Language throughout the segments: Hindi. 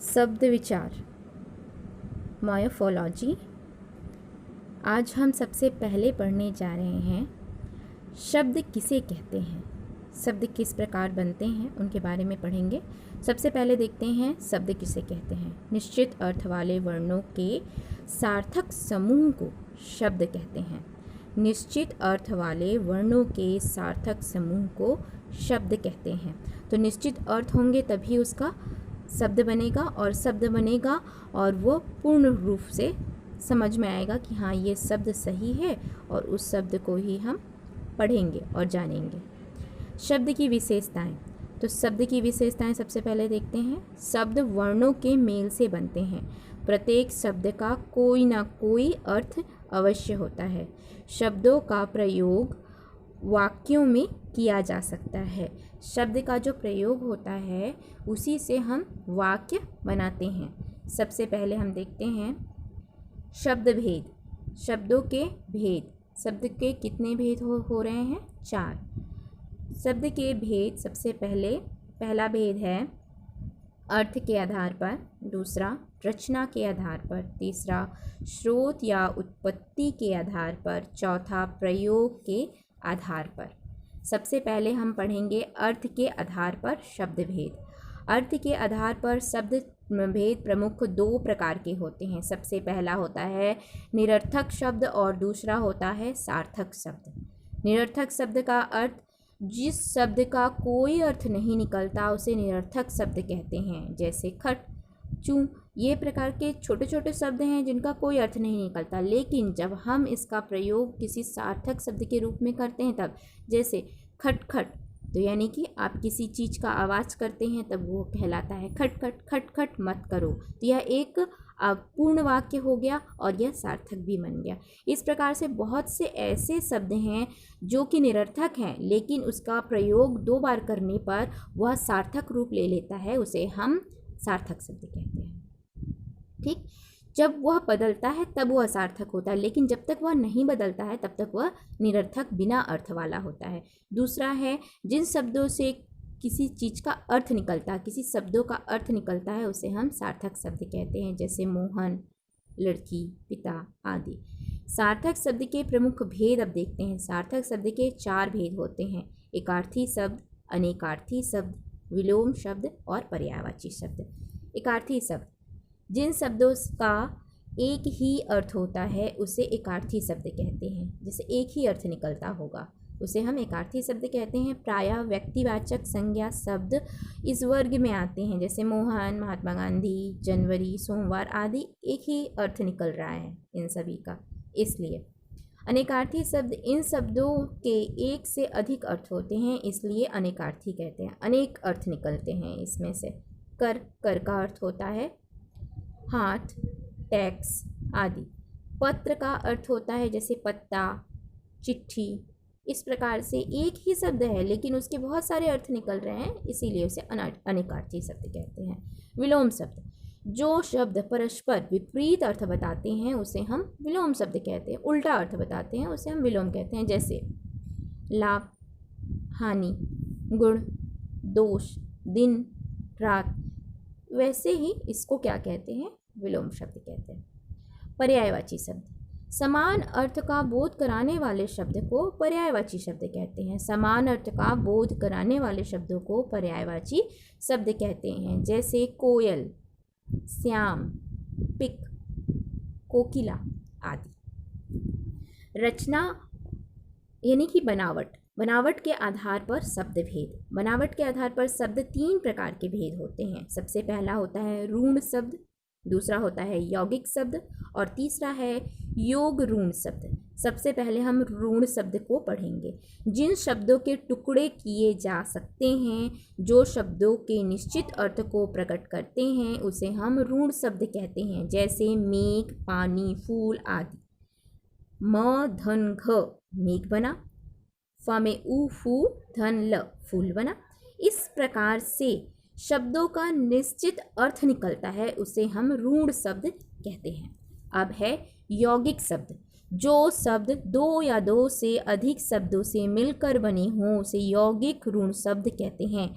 शब्द विचार मॉर्फोलॉजी। आज हम सबसे पहले पढ़ने जा रहे हैं शब्द किसे कहते हैं, शब्द किस प्रकार बनते हैं उनके बारे में पढ़ेंगे। सबसे पहले देखते हैं शब्द किसे कहते हैं। निश्चित अर्थ वाले वर्णों के सार्थक समूह को शब्द कहते हैं। निश्चित अर्थ वाले वर्णों के सार्थक समूह को शब्द कहते हैं। तो निश्चित अर्थ होंगे तभी उसका शब्द बनेगा, और शब्द बनेगा और वो पूर्ण रूप से समझ में आएगा कि हाँ ये शब्द सही है, और उस शब्द को ही हम पढ़ेंगे और जानेंगे। शब्द की विशेषताएं। तो शब्द की विशेषताएं सबसे पहले देखते हैं। शब्द वर्णों के मेल से बनते हैं। प्रत्येक शब्द का कोई ना कोई अर्थ अवश्य होता है। शब्दों का प्रयोग वाक्यों में किया जा सकता है। शब्द का जो प्रयोग होता है उसी से हम वाक्य बनाते हैं। सबसे पहले हम देखते हैं शब्द भेद। शब्दों के भेद। शब्द के कितने भेद हो रहे हैं? 4 शब्द के भेद। सबसे पहला भेद है अर्थ के आधार पर, दूसरा रचना के आधार पर, तीसरा स्रोत या उत्पत्ति के आधार पर, चौथा प्रयोग के आधार पर। सबसे पहले हम पढ़ेंगे अर्थ के आधार पर शब्द भेद। अर्थ के आधार पर शब्द भेद प्रमुख 2 प्रकार के होते हैं। सबसे पहला होता है निरर्थक शब्द और दूसरा होता है सार्थक शब्द। निरर्थक शब्द का अर्थ जिस शब्द का कोई अर्थ नहीं निकलता उसे निरर्थक शब्द कहते हैं। जैसे खट, चूँ, ये प्रकार के छोटे छोटे शब्द हैं जिनका कोई अर्थ नहीं निकलता, लेकिन जब हम इसका प्रयोग किसी सार्थक शब्द के रूप में करते हैं तब, जैसे खट खट, तो यानी कि आप किसी चीज़ का आवाज़ करते हैं तब वो कहलाता है खट खट। खट खट मत करो, तो यह एक पूर्ण वाक्य हो गया और यह सार्थक भी बन गया। इस प्रकार से बहुत से ऐसे शब्द हैं जो कि निरर्थक हैं, लेकिन उसका प्रयोग 2 बार करने पर वह सार्थक रूप ले लेता है, उसे हम सार्थक शब्द कहते हैं। ठीक, जब वह बदलता है तब वह सार्थक होता है, लेकिन जब तक वह नहीं बदलता है तब तक वह निरर्थक बिना अर्थ वाला होता है। दूसरा है जिन शब्दों से किसी चीज़ का अर्थ निकलता, किसी शब्दों का अर्थ निकलता है, उसे हम सार्थक शब्द कहते हैं। जैसे मोहन, लड़की, पिता आदि। सार्थक शब्द के प्रमुख भेद अब देखते हैं। सार्थक शब्द के 4 भेद होते हैं। एकार्थी शब्द, अनेकार्थी शब्द, विलोम शब्द और पर्यायवाची शब्द। एकार्थी शब्द जिन शब्दों का एक ही अर्थ होता है उसे एकार्थी शब्द कहते हैं। जैसे एक ही अर्थ निकलता होगा उसे हम एकार्थी शब्द कहते हैं। प्रायः व्यक्तिवाचक संज्ञा शब्द इस वर्ग में आते हैं। जैसे मोहन, महात्मा गांधी, जनवरी, सोमवार आदि एक ही अर्थ निकल रहा है इन सभी का, इसलिए। अनेकार्थी शब्द इन शब्दों के एक से अधिक अर्थ होते हैं, इसलिए अनेकार्थी कहते हैं। अनेक अर्थ निकलते हैं इसमें से। कर, कर का अर्थ होता है हाथ, टैक्स आदि। पत्र का अर्थ होता है जैसे पत्ता, चिट्ठी। इस प्रकार से एक ही शब्द है लेकिन उसके बहुत सारे अर्थ निकल रहे हैं, इसीलिए उसे अनेकार्थी शब्द कहते हैं। विलोम शब्द जो शब्द परस्पर विपरीत अर्थ बताते हैं उसे हम विलोम शब्द कहते हैं। उल्टा अर्थ बताते हैं उसे हम विलोम कहते हैं। जैसे लाभ, हानि, गुण, दोष, दिन, रात, वैसे ही इसको क्या कहते हैं? विलोम शब्द कहते हैं। पर्यायवाची शब्द समान अर्थ का बोध कराने वाले शब्द को पर्यायवाची शब्द कहते हैं। समान अर्थ का बोध कराने वाले शब्दों को पर्यायवाची शब्द कहते हैं। जैसे कोयल, श्याम, पिक, कोकिला आदि। रचना यानी कि बनावट। बनावट के आधार पर शब्द भेद। बनावट के आधार पर शब्द 3 प्रकार के भेद होते हैं। सबसे पहला होता है ऋण शब्द, दूसरा होता है यौगिक शब्द और तीसरा है योग ऋण शब्द। सबसे पहले हम ऋण शब्द को पढ़ेंगे। जिन शब्दों के टुकड़े किए जा सकते हैं, जो शब्दों के निश्चित अर्थ को प्रकट करते हैं, उसे हम ऋण शब्द कहते हैं। जैसे मेघ, पानी, फूल आदि। म धन घ मेघ बना, फ में उ फू धन ल फूल बना। इस प्रकार से शब्दों का निश्चित अर्थ निकलता है, उसे हम ऋण शब्द कहते हैं। अब है यौगिक शब्द। जो शब्द 2 या 2 से अधिक शब्दों से मिलकर बने हों उसे यौगिक ऋण शब्द कहते हैं।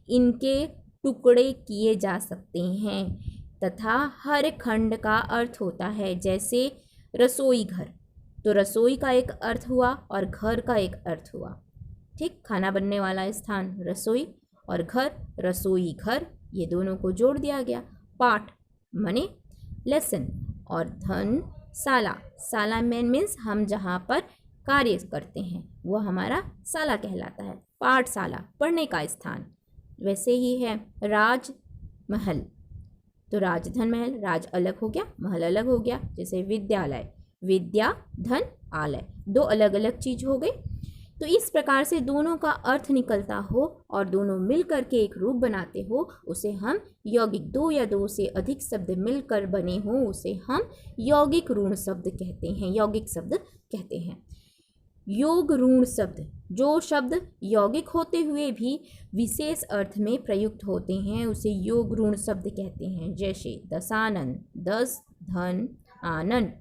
इनके टुकड़े किए जा सकते हैं। तथा हर खंड का अर्थ होता है। जैसे रसोई घर, तो रसोई का एक अर्थ हुआ और घर का एक अर्थ हुआ। ठीक, खाना बनने वाला स्थान रसोई और घर रसोई घर, ये दोनों को जोड़ दिया गया। पाठ माने लेसन और धर्मशाला, शाला में मीन्स हम जहाँ पर कार्य करते हैं वो हमारा शाला कहलाता है। पाठशाला पढ़ने का स्थान। वैसे ही है राजमहल, तो राजधन महल, राज अलग हो गया, महल अलग हो गया। जैसे विद्यालय, विद्या धन आलय, दो अलग अलग चीज हो गई। तो इस प्रकार से दोनों का अर्थ निकलता हो और दोनों मिलकर के एक रूप बनाते हो, उसे हम यौगिक, दो या दो से अधिक शब्द मिलकर बने हो उसे हम यौगिक ऋण शब्द कहते हैं, यौगिक शब्द कहते हैं। योग ऋण शब्द, जो शब्द यौगिक होते हुए भी विशेष अर्थ में प्रयुक्त होते हैं उसे योग ऋण शब्द कहते हैं। जैसे दशानन, 10 धन आनंद,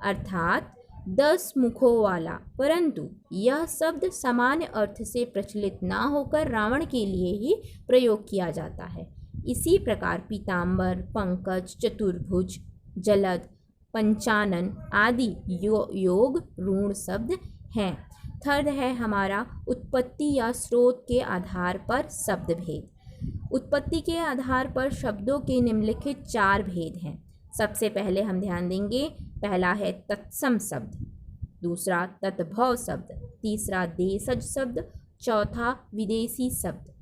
अर्थात 10 मुखों वाला, परंतु यह शब्द सामान्य अर्थ से प्रचलित ना होकर रावण के लिए ही प्रयोग किया जाता है। इसी प्रकार पीताम्बर, पंकज, चतुर्भुज, जलद, पंचानन आदि योग ऋण शब्द हैं। थर्ड है हमारा उत्पत्ति या स्रोत के आधार पर शब्द भेद। उत्पत्ति के आधार पर शब्दों के निम्नलिखित 4 भेद हैं। सबसे पहले हम ध्यान देंगे, पहला है तत्सम शब्द, दूसरा तद्भव शब्द, तीसरा देशज शब्द, चौथा विदेशी शब्द।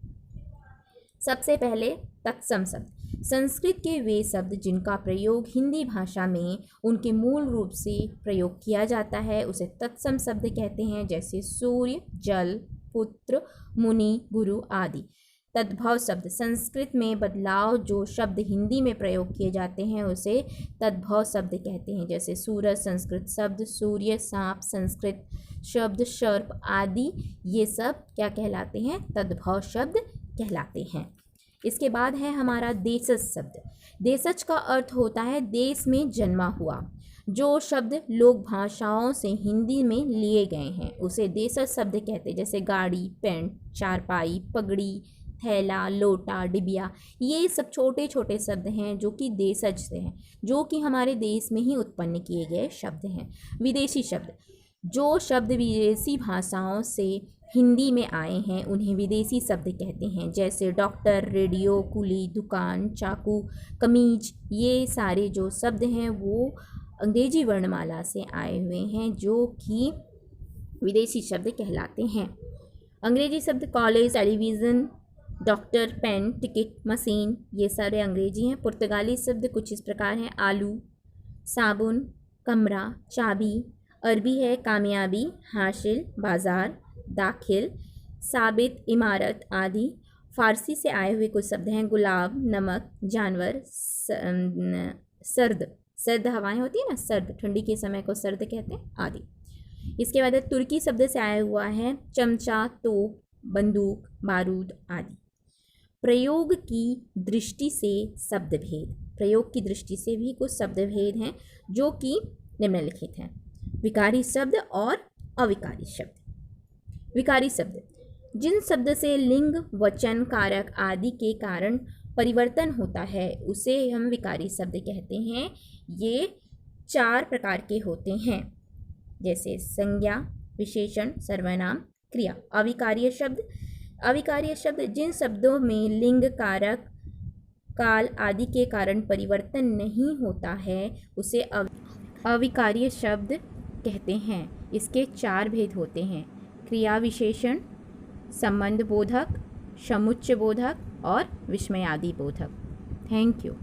सबसे पहले तत्सम शब्द। संस्कृत के वे शब्द जिनका प्रयोग हिंदी भाषा में उनके मूल रूप से प्रयोग किया जाता है उसे तत्सम शब्द कहते हैं। जैसे सूर्य, जल, पुत्र, मुनि, गुरु आदि। तद्भव शब्द, संस्कृत में बदलाव जो शब्द हिंदी में प्रयोग किए जाते हैं उसे तद्भव शब्द कहते हैं। जैसे सूरज संस्कृत शब्द, सूर्य, सांप संस्कृत शब्द, सर्प आदि, ये सब क्या कहलाते हैं? तद्भव शब्द कहलाते हैं। इसके बाद है हमारा देशज शब्द। देशज का अर्थ होता है देश में जन्मा हुआ। जो शब्द लोक भाषाओं से हिंदी में लिए गए हैं उसे देशज शब्द कहते हैं। जैसे गाड़ी, पेंट, चारपाई, पगड़ी, थैला, लोटा, डिबिया, ये सब छोटे छोटे शब्द हैं जो कि देशज से हैं, जो कि हमारे देश में ही उत्पन्न किए गए शब्द हैं। विदेशी शब्द, जो शब्द विदेशी भाषाओं से हिंदी में आए हैं उन्हें विदेशी शब्द कहते हैं। जैसे डॉक्टर, रेडियो, कुली, दुकान, चाकू, कमीज, ये सारे जो शब्द हैं वो अंग्रेजी वर्णमाला से आए हुए हैं जो कि विदेशी शब्द कहलाते हैं। अंग्रेजी शब्द college, television, doctor, pen, ticket, machine, ये सारे अंग्रेजी हैं। पुर्तगाली शब्द कुछ इस प्रकार हैं, आलू, साबुन, कमरा, चाबी। अरबी है कामयाबी, हासिल, बाज़ार, दाखिल, साबित, इमारत आदि। फारसी से आए हुए कुछ शब्द हैं, गुलाब, नमक, जानवर, सर्द, सर्द हवाएं होती है ना, सर्द, ठंडी के समय को सर्द कहते हैं आदि। इसके बाद तुर्की शब्द से आया हुआ है चमचा, तोप, बंदूक, बारूद आदि। प्रयोग की दृष्टि से शब्द भेद, प्रयोग की दृष्टि से भी कुछ शब्द भेद हैं जो कि निम्नलिखित हैं। विकारी शब्द और अविकारी शब्द। विकारी शब्द, जिन शब्द से लिंग, वचन, कारक आदि के कारण परिवर्तन होता है उसे हम विकारी शब्द कहते हैं। ये 4 प्रकार के होते हैं, जैसे संज्ञा, विशेषण, सर्वनाम, क्रिया। अविकार्य शब्द, अविकार्य शब्द जिन शब्दों में लिंग, कारक, काल आदि के कारण परिवर्तन नहीं होता है उसे अविकार्य शब्द कहते हैं। इसके 4 भेद होते हैं, क्रिया विशेषण, संबंध बोधक, समुच्चय बोधक और विस्मयादि बोधक। Thank you.